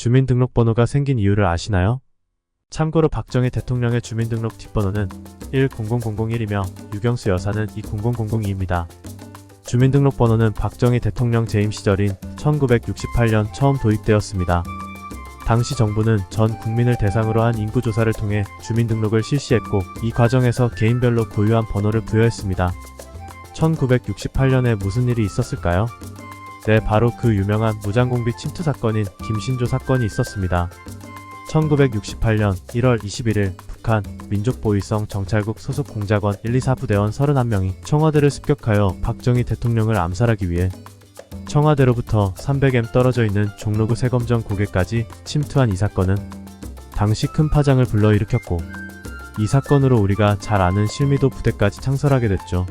주민등록번호가 생긴 이유를 아시나요? 참고로 박정희 대통령의 주민등록 뒷번호는 1000001이며 유경수 여사는 20002입니다. 주민등록번호는 박정희 대통령 재임 시절인 1968년 처음 도입되었습니다. 당시 정부는 전 국민을 대상으로 한 인구조사를 통해 주민등록을 실시했고, 이 과정에서 개인별로 고유한 번호를 부여했습니다. 1968년에 무슨 일이 있었을까요? 네, 바로 그 유명한 무장공비 침투 사건인 김신조 사건이 있었습니다. 1968년 1월 21일 북한 민족보위성 정찰국 소속 공작원 124 부대원 31명이 청와대를 습격하여 박정희 대통령을 암살하기 위해 청와대로부터 300m 떨어져 있는 종로구 세검정 고개까지 침투한 이 사건은 당시 큰 파장을 불러일으켰고, 이 사건으로 우리가 잘 아는 실미도 부대까지 창설하게 됐죠.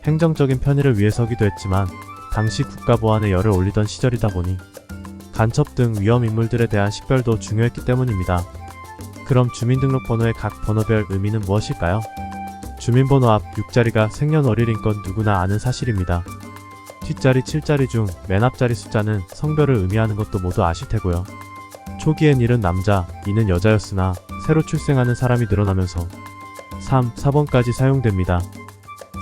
행정적인 편의를 위해서기도 했지만 당시 국가보안에 열을 올리던 시절이다 보니 간첩 등 위험 인물들에 대한 식별도 중요했기 때문입니다. 그럼 주민등록번호의 각 번호별 의미는 무엇일까요? 주민번호 앞 6자리가 생년월일인 건 누구나 아는 사실입니다. 뒷자리 7자리 중 맨 앞자리 숫자는 성별을 의미하는 것도 모두 아실 테고요. 초기엔 1은 남자, 2는 여자였으나 새로 출생하는 사람이 늘어나면서 3, 4번까지 사용됩니다.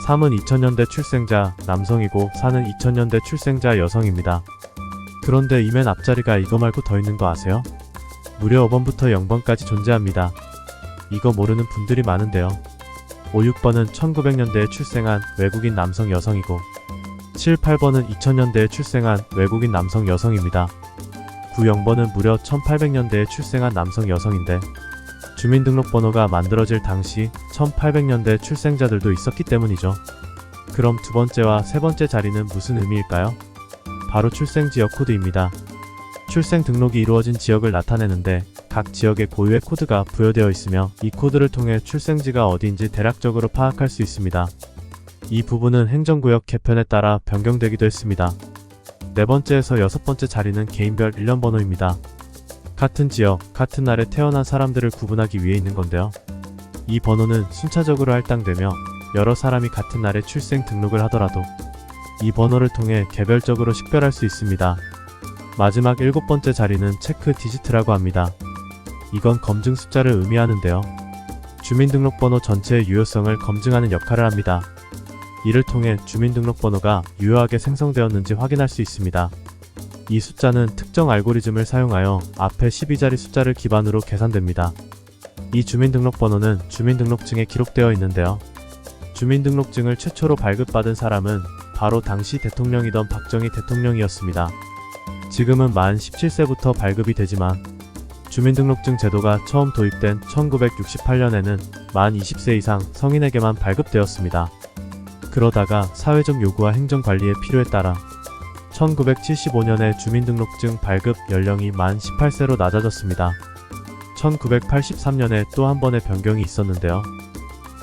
3은 2000년대 출생자 남성이고 4는 2000년대 출생자 여성입니다. 그런데 이 맨 앞자리가 이거 말고 더 있는 거 아세요? 무려 5번부터 0번까지 존재합니다. 이거 모르는 분들이 많은데요. 5, 6번은 1900년대에 출생한 외국인 남성 여성이고 7, 8번은 2000년대에 출생한 외국인 남성 여성입니다. 9, 0번은 무려 1800년대에 출생한 남성 여성인데, 주민등록번호가 만들어질 당시 1800년대 출생자들도 있었기 때문이죠. 그럼 두 번째와 세 번째 자리는 무슨 의미일까요? 바로 출생지역 코드입니다. 출생 등록이 이루어진 지역을 나타내는데 각 지역에 고유의 코드가 부여되어 있으며, 이 코드를 통해 출생지가 어디인지 대략적으로 파악할 수 있습니다. 이 부분은 행정구역 개편에 따라 변경되기도 했습니다. 네 번째에서 여섯 번째 자리는 개인별 일련번호입니다. 같은 지역, 같은 날에 태어난 사람들을 구분하기 위해 있는 건데요. 이 번호는 순차적으로 할당되며 여러 사람이 같은 날에 출생 등록을 하더라도 이 번호를 통해 개별적으로 식별할 수 있습니다. 마지막 일곱 번째 자리는 체크 디지트라고 합니다. 이건 검증 숫자를 의미하는데요. 주민등록번호 전체의 유효성을 검증하는 역할을 합니다. 이를 통해 주민등록번호가 유효하게 생성되었는지 확인할 수 있습니다. 이 숫자는 특정 알고리즘을 사용하여 앞에 12자리 숫자를 기반으로 계산됩니다. 이 주민등록번호는 주민등록증에 기록되어 있는데요. 주민등록증을 최초로 발급받은 사람은 바로 당시 대통령이던 박정희 대통령이었습니다. 지금은 만 17세부터 발급이 되지만 주민등록증 제도가 처음 도입된 1968년에는 만 20세 이상 성인에게만 발급되었습니다. 그러다가 사회적 요구와 행정관리의 필요에 따라 1975년에 주민등록증 발급 연령이 만 18세로 낮아졌습니다. 1983년에 또 한 번의 변경이 있었는데요.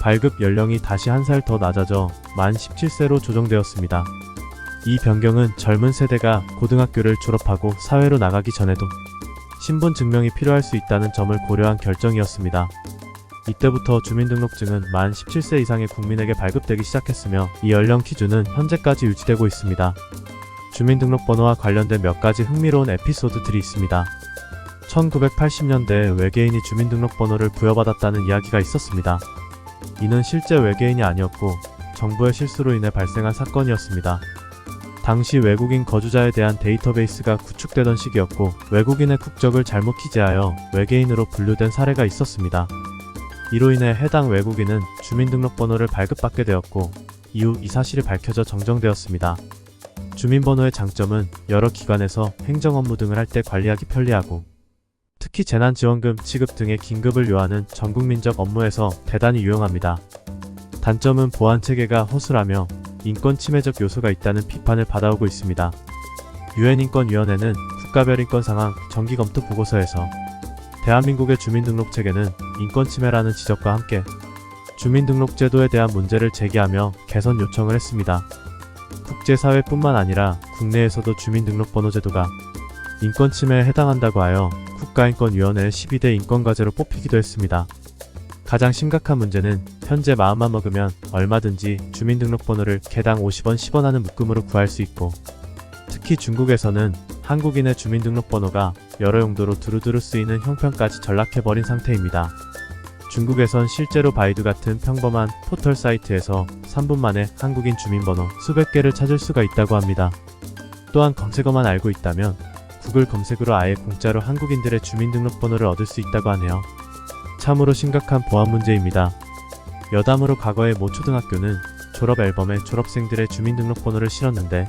발급 연령이 다시 한 살 더 낮아져 만 17세로 조정되었습니다. 이 변경은 젊은 세대가 고등학교를 졸업하고 사회로 나가기 전에도 신분 증명이 필요할 수 있다는 점을 고려한 결정이었습니다. 이때부터 주민등록증은 만 17세 이상의 국민에게 발급되기 시작했으며, 이 연령 기준은 현재까지 유지되고 있습니다. 주민등록번호와 관련된 몇 가지 흥미로운 에피소드들이 있습니다. 1980년대에 외계인이 주민등록번호를 부여받았다는 이야기가 있었습니다. 이는 실제 외계인이 아니었고 정부의 실수로 인해 발생한 사건이었습니다. 당시 외국인 거주자에 대한 데이터베이스가 구축되던 시기였고, 외국인의 국적을 잘못 기재하여 외계인으로 분류된 사례가 있었습니다. 이로 인해 해당 외국인은 주민등록번호를 발급받게 되었고, 이후 이 사실이 밝혀져 정정되었습니다. 주민번호의 장점은 여러 기관에서 행정 업무 등을 할 때 관리하기 편리하고, 특히 재난지원금 지급 등의 긴급을 요하는 전국민적 업무에서 대단히 유용합니다. 단점은 보안체계가 허술하며 인권 침해적 요소가 있다는 비판을 받아오고 있습니다. 유엔인권위원회는 국가별 인권 상황 정기검토 보고서에서 대한민국의 주민등록 체계는 인권 침해라는 지적과 함께 주민등록제도에 대한 문제를 제기하며 개선 요청을 했습니다. 국제사회뿐만 아니라 국내에서도 주민등록번호 제도가 인권 침해에 해당한다고 하여 국가인권위원회 12대 인권과제로 뽑히기도 했습니다. 가장 심각한 문제는 현재 마음만 먹으면 얼마든지 주민등록번호를 개당 50원 10원 하는 묶음으로 구할 수 있고, 특히 중국에서는 한국인의 주민등록번호가 여러 용도로 두루두루 쓰이는 형편까지 전락해버린 상태입니다. 중국에선 실제로 바이두 같은 평범한 포털 사이트에서 3분 만에 한국인 주민번호 수백 개를 찾을 수가 있다고 합니다. 또한 검색어만 알고 있다면 구글 검색으로 아예 공짜로 한국인들의 주민등록번호를 얻을 수 있다고 하네요. 참으로 심각한 보안 문제입니다. 여담으로 과거에 모 초등학교는 졸업 앨범에 졸업생들의 주민등록번호를 실었는데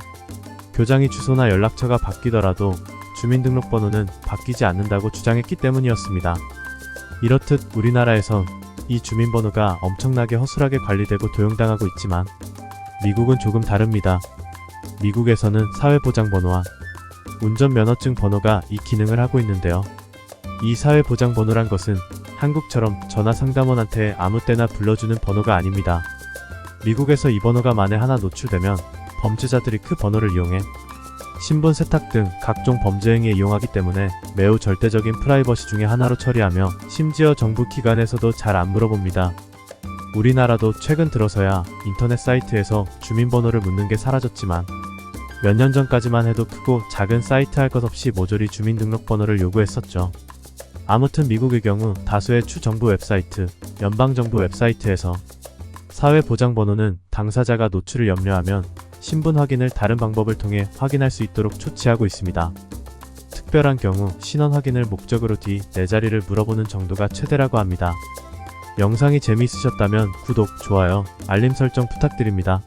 교장이 주소나 연락처가 바뀌더라도 주민등록번호는 바뀌지 않는다고 주장했기 때문이었습니다. 이렇듯 우리나라에선 이 주민번호가 엄청나게 허술하게 관리되고 도용당하고 있지만 미국은 조금 다릅니다. 미국에서는 사회보장번호와 운전면허증 번호가 이 기능을 하고 있는데요. 이 사회보장번호란 것은 한국처럼 전화상담원한테 아무 때나 불러주는 번호가 아닙니다. 미국에서 이 번호가 만에 하나 노출되면 범죄자들이 그 번호를 이용해 신분 세탁 등 각종 범죄 행위에 이용하기 때문에 매우 절대적인 프라이버시 중의 하나로 처리하며 심지어 정부 기관에서도 잘 안 물어봅니다. 우리나라도 최근 들어서야 인터넷 사이트에서 주민번호를 묻는 게 사라졌지만 몇 년 전까지만 해도 크고 작은 사이트 할 것 없이 모조리 주민등록번호를 요구했었죠. 아무튼 미국의 경우 다수의 추정부 웹사이트, 연방정부 웹사이트에서 사회보장번호는 당사자가 노출을 염려하면 신분 확인을 다른 방법을 통해 확인할 수 있도록 조치하고 있습니다. 특별한 경우 신원 확인을 목적으로 뒤 내 자리를 물어보는 정도가 최대라고 합니다. 영상이 재미있으셨다면 구독, 좋아요, 알림 설정 부탁드립니다.